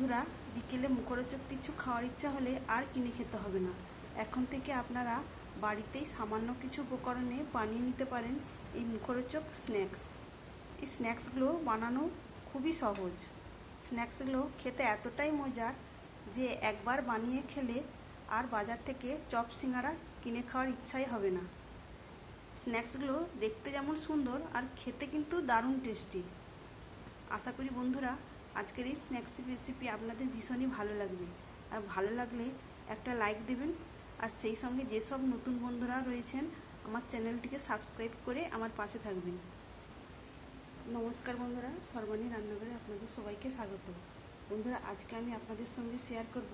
বন্ধুরা, বিকেলে মুখরোচক কিছু খাওয়ার ইচ্ছা হলে আর কিনে খেতে হবে না। এখন থেকে আপনারা বাড়িতেই সামান্য কিছু উপকরণে বানিয়ে নিতে পারেন এই মুখরোচক স্ন্যাক্স। এই স্ন্যাক্সগুলো বানানো খুবই সহজ। স্ন্যাক্সগুলো খেতে এতটাই মজার যে একবার বানিয়ে খেলে আর বাজার থেকে চপ সিঙ্গারা কিনে খাওয়ার ইচ্ছাই হবে না। স্ন্যাক্সগুলো দেখতে যেমন সুন্দর আর খেতে কিন্তু দারুণ টেস্টি। আশা করি বন্ধুরা আজকের এই স্ন্যাক্স রেসিপি আপনাদের ভীষণই ভালো লাগবে। আর ভালো লাগলে একটা লাইক দেবেন, আর সেই সঙ্গে যেসব নতুন বন্ধুরা রয়েছেন আমার চ্যানেলটিকে সাবস্ক্রাইব করে আমার পাশে থাকবেন। নমস্কার বন্ধুরা, সর্বাণী রান্নাঘরে আপনাদের সবাইকে স্বাগত। বন্ধুরা, আজকে আমি আপনাদের সঙ্গে শেয়ার করব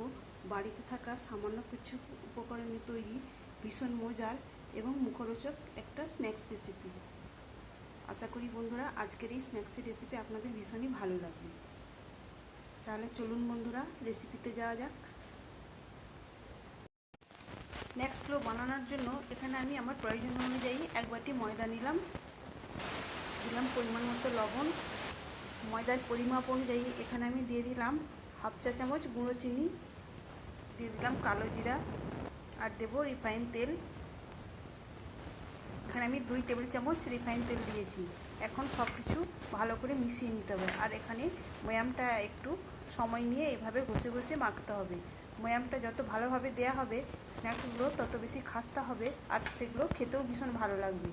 বাড়িতে থাকা সামান্য কিছু উপকরণে তৈরি ভীষণ মজার এবং মুখরোচক একটা স্ন্যাক্স রেসিপি। আশা করি বন্ধুরা আজকের এই স্ন্যাক্সের রেসিপি আপনাদের ভীষণই ভালো লাগবে। তাহলে চলুন বন্ধুরা রেসিপিতে যাওয়া যাক। স্ন্যাক্সগুলো বানানোর জন্য এখানে আমি আমার প্রয়োজন অনুযায়ী এক বাটি ময়দা নিলাম, দিলাম পরিমাণ মতো লবণ। ময়দার পরিমাপ অনুযায়ী এখানে আমি দিয়ে দিলাম হাফ চা চামচ গুঁড়ো চিনি, দিয়ে দিলাম কালো জিরা, আর দেবো রিফাইন তেল। এখানে আমি 2 টেবিল চামচ রিফাইন তেল দিয়েছি। এখন সব কিছু ভালো করে মিশিয়ে নিতে হবে। আর এখানে ময়ামটা একটু সময় নিয়ে এভাবে ঘষে ঘষে মাখতে হবে। ময়ামটা যত ভালোভাবে দেওয়া হবে স্ন্যাক্সগুলো তত বেশি খাস্তা হবে, আর সেগুলো খেতেও ভীষণ ভালো লাগবে।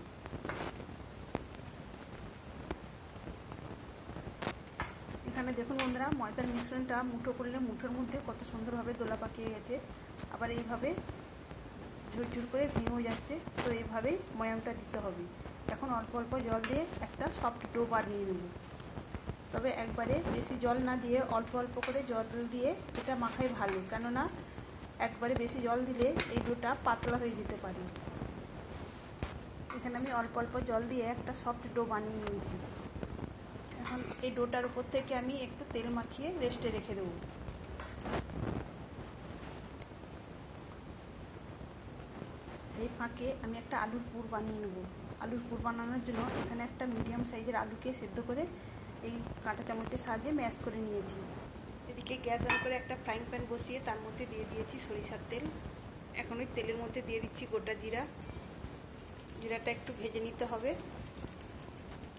এখানে দেখুন বন্ধুরা, ময়দার মিশ্রণটা মুঠো করলে মুঠোর মধ্যে কত সুন্দরভাবে দোলা পাকিয়ে গেছে। আবার এইভাবে ঝুরঝুর করে ভেঙেও যাচ্ছে। তো এইভাবেই ময়ামটা দিতে হবে। এখন অল্প অল্প জল দিয়ে একটা সফট ডো বানিয়ে নেব। তবে একবারে বেশি জল না দিয়ে অল্প অল্প করে জল দিয়ে এটা মাখাই ভালো, কেননা একবারে বেশি জল দিলে এই ডোটা পাতলা হয়ে যেতে পারে। এখানে আমি অল্প অল্প জল দিয়ে একটা সফট ডো বানিয়ে নিয়েছি। এখন এই ডোটার উপর থেকে আমি একটু তেল মাখিয়ে রেস্টে রেখে দেবো। সেই ফাঁকে আমি একটা আলুর পুর বানিয়ে নেব। আলুর পুর বানানোর জন্য এখানে একটা মিডিয়াম সাইজের আলুকে সেদ্ধ করে এই কাঁটা চামচের সাহায্যে ম্যাশ করে নিয়েছি। এদিকে গ্যাস অন করে একটা ফ্রাইং প্যান বসিয়ে তার মধ্যে দিয়ে দিয়েছি সরিষার তেল। এখন ওই তেলের মধ্যে দিয়ে দিচ্ছি গোটা জিরা। জিরাটা একটু ভেজে নিতে হবে।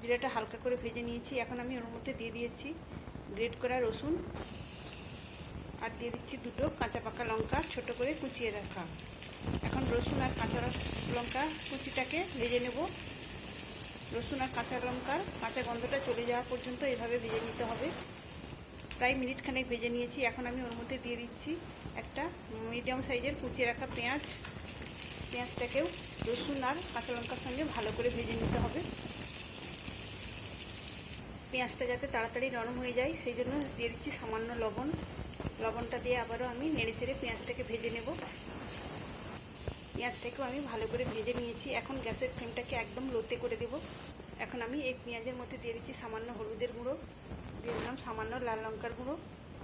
জিরাটা হালকা করে ভেজে নিয়েছি। এখন আমি ওর মধ্যে দিয়ে দিয়েছি গ্রেট করা রসুন, আর দিয়ে দিচ্ছি 2টো কাঁচা পাকা লঙ্কা ছোট করে কুচিয়ে রাখা। এখন রসুন আর কাঁচা লঙ্কা কুচিটাকে ভেজে নেব। রসুন আর কাঁচা লঙ্কার কাঁচা গন্ধটা চলে যাওয়া পর্যন্ত এভাবে ভেজে নিতে হবে। প্রায় মিনিটখানেক ভেজে নিয়েছি। এখন আমি ওর মধ্যে দিয়ে দিচ্ছি একটা মিডিয়াম সাইজের কুচিয়ে রাখা পেঁয়াজ। পেঁয়াজটাকেও রসুন আর কাঁচা লঙ্কার সঙ্গে ভালো করে ভেজে নিতে হবে। পেঁয়াজটা যাতে তাড়াতাড়ি নরম হয়ে যায় সেই জন্য দিয়ে দিচ্ছি সামান্য লবণ। লবণটা দিয়ে আবারও আমি নেড়ে চেড়ে পেঁয়াজটাকে ভেজে নেব। পেঁয়াজটাকেও আমি ভালো করে ভেজে নিয়েছি। এখন গ্যাসের ফ্লেমটাকে একদম লোতে করে দেব। এখন আমি এই পেঁয়াজের মধ্যে দিয়ে দিচ্ছি সামান্য হলুদের গুঁড়ো, দিয়ে দিলাম সামান্য লাল লঙ্কার গুঁড়ো,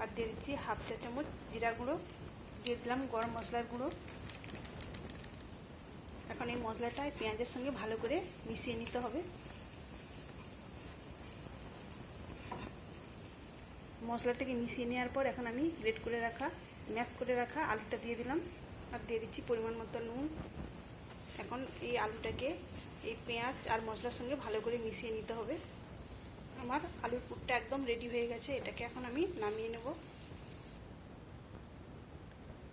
আর দিয়ে দিচ্ছি হাফ চা চামচ জিরা গুঁড়ো, দিয়ে দিলাম গরম মশলার গুঁড়ো। এখন এই মশলাটা পেঁয়াজের সঙ্গে ভালো করে মিশিয়ে নিতে হবে। মশলাটাকে মিশিয়ে নেওয়ার পর এখন আমি গ্রেট করে রাখা ম্যাশ করে রাখা আলুটা দিয়ে দিলাম, আর দিয়ে দিচ্ছি পরিমাণ মতো নুন। এখন এই আলুটাকে এই পেঁয়াজ আর মশলার সঙ্গে ভালো করে মিশিয়ে নিতে হবে। আমার আলুর পুরটা একদম রেডি হয়ে গেছে। এটাকে এখন আমি নামিয়ে নেব।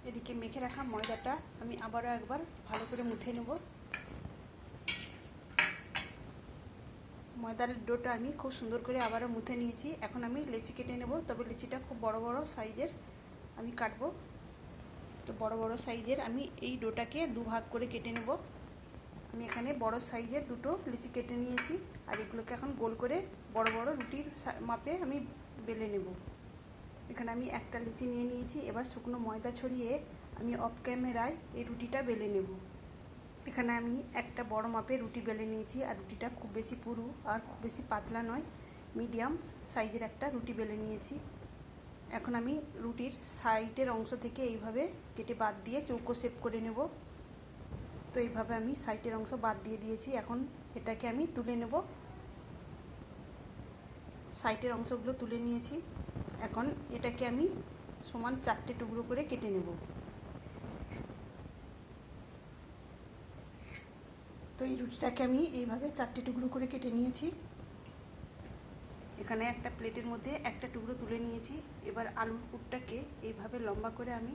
এদিকে মেখে রাখা ময়দাটা আমি আবারও একবার ভালো করে মুথে নেব। ময়দার ডোটা আমি খুব সুন্দর করে আবারও মুথে নিয়েছি। এখন আমি লেচি কেটে নেব। তবে লেচিটা খুব বড় বড় সাইজের আমি কাটবো। তো বড় বড় সাইজের আমি এই ডোটাকে 2 ভাগ করে কেটে নেব। আমি এখানে বড় সাইজের 2টো লিচি কেটে নিয়েছি, আর এগুলোকে এখন গোল করে বড় বড় রুটির মাপে আমি বেলে নেব। এখানে আমি একটা লিচি নিয়ে নিয়েছি। এবার শুকনো ময়দা ছড়িয়ে আমি অফ ক্যামেরায় এই রুটিটা বেলে নেব। এখানে আমি একটা বড় মাপের রুটি বেলে নিয়েছি, আর রুটিটা খুব বেশি পুরু আর খুব বেশি পাতলা নয়, মিডিয়াম সাইজের একটা রুটি বেলে নিয়েছি। এখন আমি রুটির সাইডের অংশ থেকে এইভাবে কেটে বাদ দিয়ে চৌকো শেপ করে নেব। তো এইভাবে আমি সাইডের অংশ বাদ দিয়ে দিয়েছি। এখন এটাকে আমি তুলে নেব। সাইডের অংশগুলো তুলে নিয়েছি। এখন এটাকে আমি সমান 4টে টুকরো করে কেটে নেব। তো এই রুটিটাকে আমি এইভাবে 4টে টুকরো করে কেটে নিয়েছি। এখানে একটা প্লেটের মধ্যে একটা টুকরো তুলে নিয়েছি। এবার আলুর পুরটাকে এইভাবে লম্বা করে আমি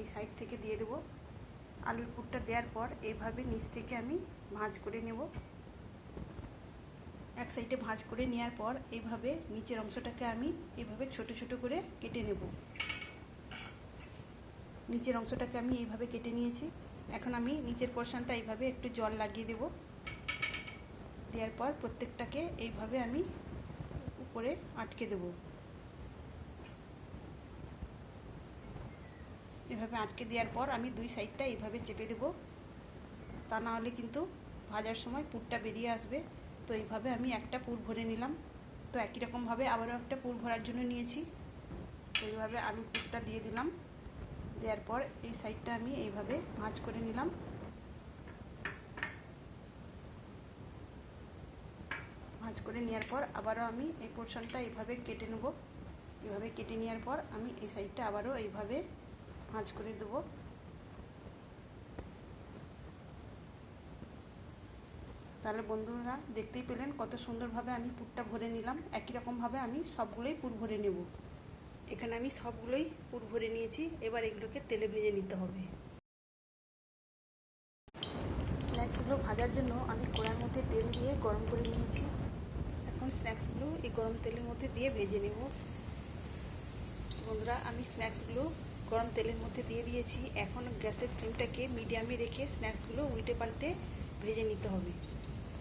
এই সাইড থেকে দিয়ে দেব। আলুর পুরটা দেওয়ার পর এইভাবে নিচ থেকে আমি ভাঁজ করে নেব। এক সাইডে ভাঁজ করে নেওয়ার পর এইভাবে নিচের অংশটাকে আমি এইভাবে ছোট ছোট করে কেটে নেব। নিচের অংশটাকে আমি এইভাবে কেটে নিয়েছি। এখন আমি নিচের পোরশনটা এইভাবে একটু জল লাগিয়ে দেব। দেওয়ার পর প্রত্যেকটাকে এইভাবে আমি উপরে আটকে দেব। এভাবে আটকে দেওয়ার পর আমি দুই সাইডটা এইভাবে চেপে দেব, তা না হলে কিন্তু ভাজার সময় পুরটা বেরিয়ে আসবে। তো এইভাবে আমি একটা পুর ভরে নিলাম। তো একই রকমভাবে আবারও একটা পুর ভরার জন্য নিয়েছি। তো এইভাবে আলুর পুরটা দিয়ে দিলাম। দেওয়ার পর এই সাইডটা আমি এইভাবে ভাঁজ করে নিলাম। ভাঁজ করে নেওয়ার পর আবারও আমি এই পোরশনটা এইভাবে কেটে নেব। এইভাবে কেটে নেওয়ার পর আমি এই সাইডটা আবারও এইভাবে ভাঁজ করে দেব। তাহলে বন্ধুরা দেখতেই পেলেন কত সুন্দরভাবে আমি পুরটা ভরে নিলাম। একই রকমভাবে আমি সবগুলোই পুর ভরে নেব। এখানে আমি সবগুলোই পুর ভরে নিয়েছি। এবার এগুলোকে তেলে ভেজে নিতে হবে। স্ন্যাক্সগুলো ভাজার জন্য আমি কড়াইয়ের মধ্যে তেল দিয়ে গরম করে নিয়েছি। এখন স্ন্যাক্সগুলো এই গরম তেলের মধ্যে দিয়ে ভেজে নেব। বন্ধুরা আমি স্ন্যাক্সগুলো গরম তেলের মধ্যে দিয়ে দিয়েছি। এখন গ্যাসের ফ্লেমটাকে মিডিয়ামে রেখে স্ন্যাক্সগুলো উল্টে পাল্টে ভেজে নিতে হবে।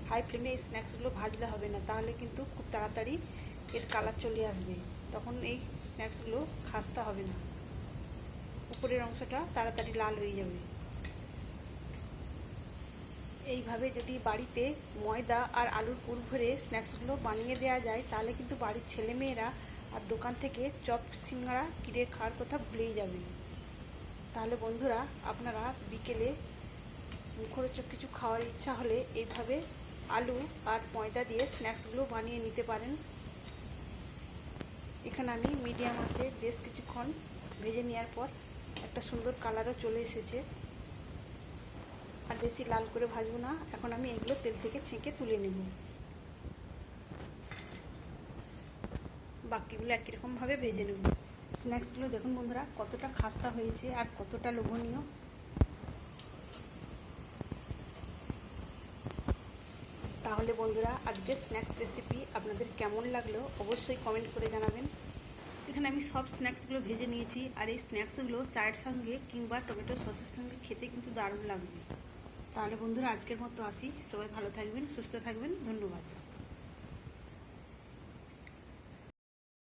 হাই ফ্লেমে এই স্ন্যাক্সগুলো ভাজলে হবে না, তাহলে কিন্তু খুব তাড়াতাড়ি এর কালার চলে আসবে। তখন এই স্ন্যাক্সগুলো খাস্তা হবে না, উপরের অংশটা তাড়াতাড়ি লাল হয়ে যাবে। এইভাবে যদি বাড়িতে ময়দা আর আলুর পুর ভরে স্ন্যাক্সগুলো বানিয়ে দেওয়া যায়, তাহলে কিন্তু বাড়ির ছেলেমেয়েরা আর দোকান থেকে চপ সিঙ্গারা কিনে খাওয়ার কথা ভুলেই যাবে। তাহলে বন্ধুরা আপনারা বিকেলে মুখরোচক কিছু খাওয়ার ইচ্ছা হলে এইভাবে আলু আর ময়দা দিয়ে স্ন্যাক্সগুলো বানিয়ে নিতে পারেন। এখানে আমি মিডিয়াম আঁচে বেশ কিছুক্ষণ ভেজে নেওয়ার পর একটা সুন্দর কালারও চলে এসেছে। আর বেশি লাল করে ভাজবো না। এখন আমি এগুলো তেল থেকে ছেঁকে তুলে নেব। বাকিগুলো একই রকমভাবে ভেজে নেব। স্ন্যাক্সগুলো দেখুন বন্ধুরা কতটা খাস্তা হয়েছে আর কতটা লোভনীয়। তাহলে বন্ধুরা আজকের স্ন্যাক্স রেসিপি আপনাদের কেমন লাগলো অবশ্যই কমেন্ট করে জানাবেন। এখানে আমি সব স্ন্যাক্সগুলো ভেজে নিয়েছি। আর এই স্ন্যাক্সগুলো চায়ের সঙ্গে কিংবা টমেটো সসের সঙ্গে খেতে কিন্তু দারুণ লাগবে। তাহলে বন্ধুরা আজকের মতো আসি। সবাই ভালো থাকবেন, সুস্থ থাকবেন। ধন্যবাদ।